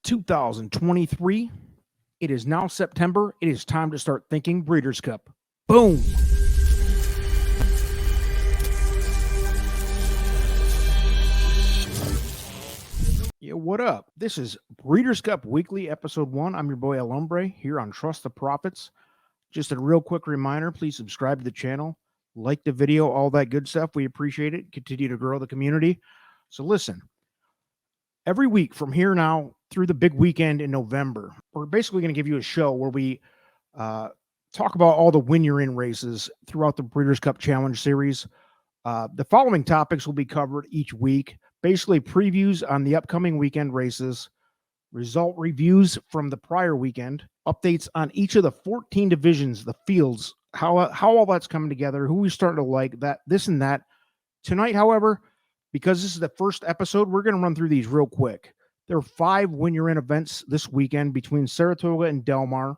2023. It is now September. It is time to start thinking Breeders' Cup. Boom! Yo, what up? This is Breeders' Cup Weekly, Episode 1. I'm your boy El Hombre here on Trust the Profits. Just a real quick reminder, please subscribe to the channel, like the video, all that good stuff. We appreciate it. Continue to grow the community. So listen, every week from here now through the big weekend in November, we're basically going to give you a show where we talk about all the win you're in races throughout the Breeders' Cup Challenge Series. The following topics will be covered each week. Basically previews on the upcoming weekend races, result reviews from the prior weekend, updates on each of the 14 divisions, the fields, how all that's coming together, who we starting to like, that, this and that. Tonight, however, because this is the first episode, we're going to run through these real quick. There are 5 win you're in events this weekend between Saratoga and Del Mar.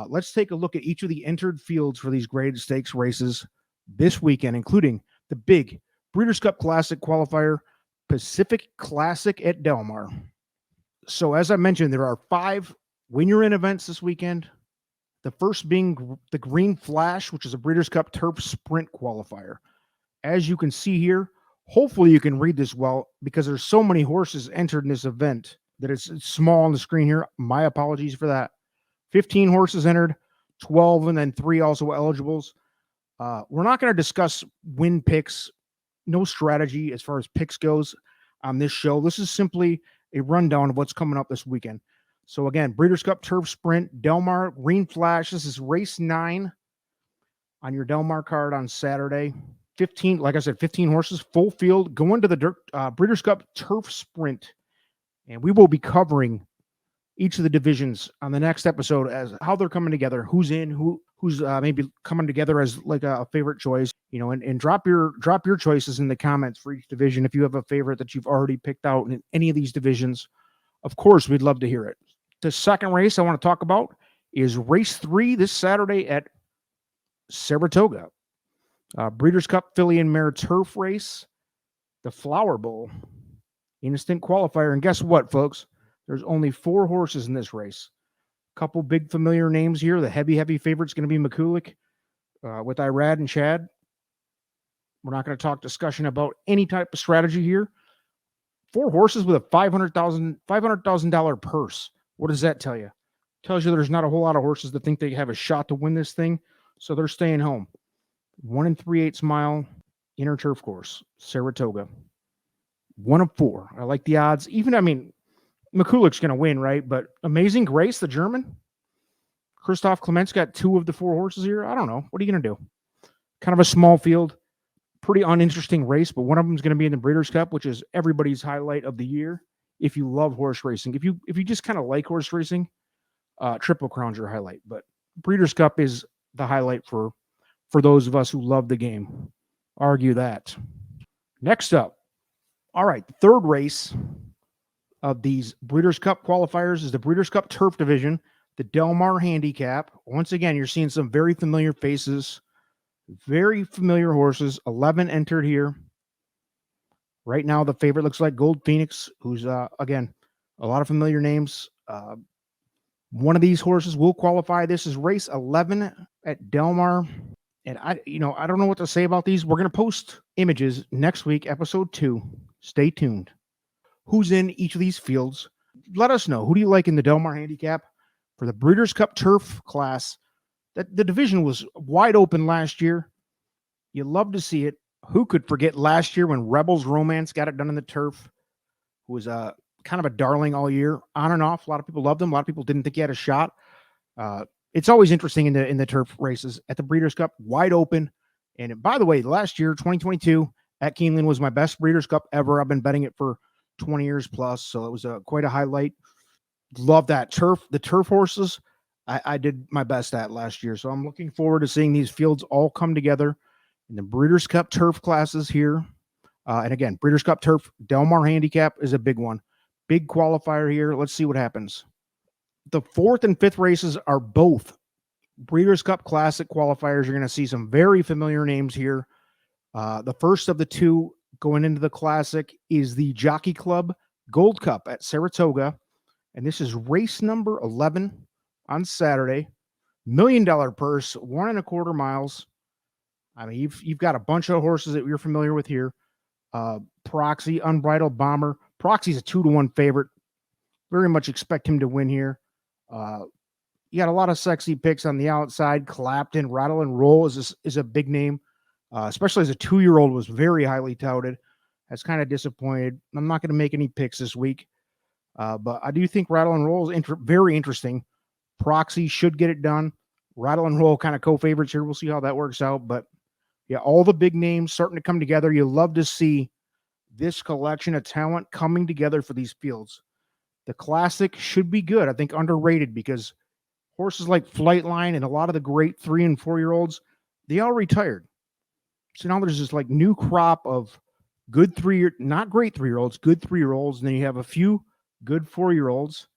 Let's take a look at each of the entered fields for these graded stakes races this weekend, including the big Breeders' Cup Classic qualifier, Pacific Classic at Del Mar. So as I mentioned, there are 5 win you're in events this weekend. The first being the Green Flash, which is a Breeders' Cup Turf Sprint qualifier. As you can see here, hopefully you can read this well because there's so many horses entered in this event that it's small on the screen here. My apologies for that. 15 horses entered, 12 and then 3 also eligibles. We're not going to discuss win picks, no strategy as far as picks goes on this show. This is simply a rundown of what's coming up this weekend. So again, Breeders' Cup Turf Sprint, Del Mar, Green Flash. This is race 9 on your Del Mar card on Saturday. 15, like I said, 15 horses, full field, going to the Breeders' Cup Turf Sprint. And we will be covering each of the divisions on the next episode as how they're coming together, who's in, who's maybe coming together as like a favorite choice, and drop your choices in the comments for each division. If you have a favorite that you've already picked out in any of these divisions, of course, we'd love to hear it. The second race I want to talk about is race 3 this Saturday at Saratoga. Breeders' Cup Filly and Mare Turf Race, the Flower Bowl, instant qualifier. And guess what, folks? There's only 4 horses in this race. Couple big familiar names here. The heavy favorite's going to be McCulloch with Irad and Chad. We're not going to talk discussion about any type of strategy here. 4 horses with a $500,000 purse. What does that tell you? Tells you there's not a whole lot of horses that think they have a shot to win this thing, so they're staying home. 1 3/8 mile inner turf course, Saratoga. 1 of 4. I like the odds. McCulloch's going to win, right? But Amazing Grace, the German, Christoph Clement's got 2 of the 4 horses here. I don't know. What are you going to do? Kind of a small field, pretty uninteresting race, but one of them is going to be in the Breeders' Cup, which is everybody's highlight of the year. If you love horse racing, if you just kind of like horse racing, Triple Crown's your highlight. But Breeders' Cup is the highlight for those of us who love the game. Argue that. Next up, all right, the third race of these Breeders' Cup qualifiers is the Breeders' Cup Turf Division, the Del Mar Handicap. Once again, you're seeing some very familiar faces, very familiar horses. 11 entered here. Right now, the favorite looks like Gold Phoenix, who's, again, a lot of familiar names. One of these horses will qualify. This is race 11 at Del Mar. And I don't know what to say about these. We're going to post images next week, episode 2. Stay tuned. Who's in each of these fields? Let us know. Who do you like in the Del Mar Handicap? For the Breeders' Cup Turf class, that the division was wide open last year. You love to see it. Who could forget last year when Rebels Romance got it done in the turf? Who was kind of a darling all year, on and off. A lot of people loved him. A lot of people didn't think he had a shot. It's always interesting in the turf races at the Breeders' Cup, wide open. And by the way, last year, 2022, at Keeneland was my best Breeders' Cup ever. I've been betting it for 20 years plus, so it was quite a highlight. Love that turf. The turf horses, I did my best at last year, so I'm looking forward to seeing these fields all come together in the Breeders' Cup Turf classes here. And again, Breeders' Cup Turf, Del Mar Handicap is a big one. Big qualifier here. Let's see what happens. The 4th and 5th races are both Breeders' Cup Classic qualifiers. You're going to see some very familiar names here. The first of the 2 going into the Classic is the Jockey Club Gold Cup at Saratoga. And this is race number 11 on Saturday. $1 million purse, 1.25 miles. I mean, you've got a bunch of horses that you're familiar with here. Proxy, Unbridled Bomber. Proxy's a 2-1 favorite. Very much expect him to win here. You got a lot of sexy picks on the outside. Clapton, Rattle and Roll is a big name, especially as a 2-year-old was very highly touted. That's kind of disappointed. I'm not going to make any picks this week, but I do think Rattle and Roll is very interesting. Proxy should get it done. Rattle and Roll kind of co-favorites here. We'll see how that works out. But yeah, all the big names starting to come together. You love to see this collection of talent coming together for these fields. The Classic should be good. I think underrated because horses like Flightline and a lot of the great 3- and 4-year-olds, they all retired. So now there's this like new crop of good not great 3-year-olds, good 3-year-olds, and then you have a few good 4-year-olds.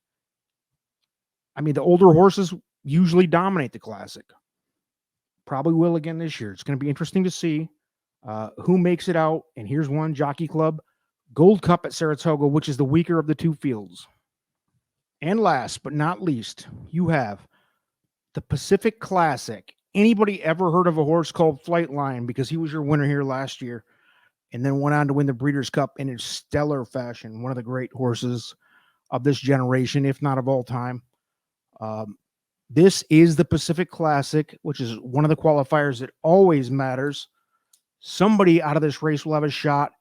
I mean, the older horses usually dominate the Classic. Probably will again this year. It's going to be interesting to see who makes it out. And here's one, Jockey Club, Gold Cup at Saratoga, which is the weaker of the two fields. And last but not least, you have the Pacific Classic. Anybody ever heard of a horse called Flightline? Because he was your winner here last year and then went on to win the Breeders' Cup in a stellar fashion. One of the great horses of this generation, if not of all time. This is the Pacific Classic, which is one of the qualifiers that always matters. Somebody out of this race will have a shot,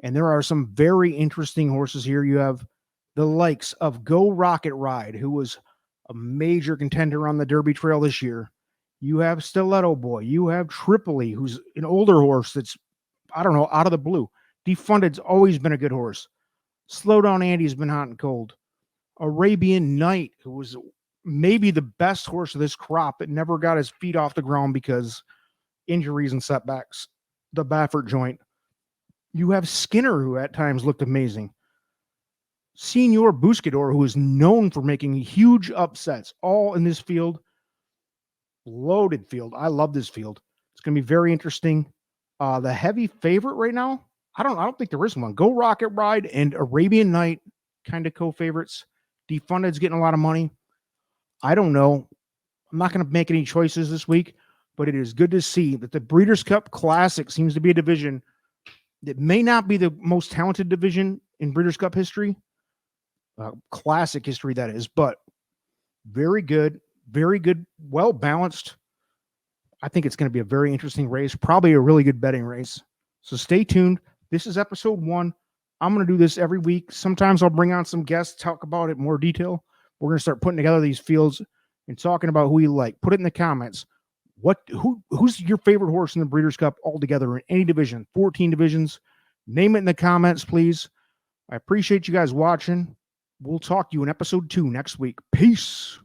and there are some very interesting horses here. You have the likes of Go Rocket Ride, who was a major contender on the Derby Trail this year. You have Stiletto Boy. You have Tripoli, who's an older horse that's, I don't know, out of the blue. Defunded's always been a good horse. Slow Down Andy's been hot and cold. Arabian Night, who was maybe the best horse of this crop, but never got his feet off the ground because injuries and setbacks. The Baffert joint. You have Skinner, who at times looked amazing. Senor Buscador, who is known for making huge upsets, all in this field. Loaded field. I love this field. It's going to be very interesting. The heavy favorite right now, I don't think there is one. Go Rocket Ride and Arabian Night, kind of co-favorites. Defunded's getting a lot of money. I don't know. I'm not going to make any choices this week, but it is good to see that the Breeders' Cup Classic seems to be a division that may not be the most talented division in Breeders' Cup history, Classic history that is, but very good, well balanced. I think it's going to be a very interesting race, probably a really good betting race. So stay tuned. This is episode 1. I'm going to do this every week. Sometimes I'll bring on some guests, talk about it in more detail. We're going to start putting together these fields and talking about who you like. Put it in the comments. Who's your favorite horse in the Breeders' Cup altogether in any division? 14 divisions. Name it in the comments, please. I appreciate you guys watching. We'll talk to you in episode 2 next week. Peace.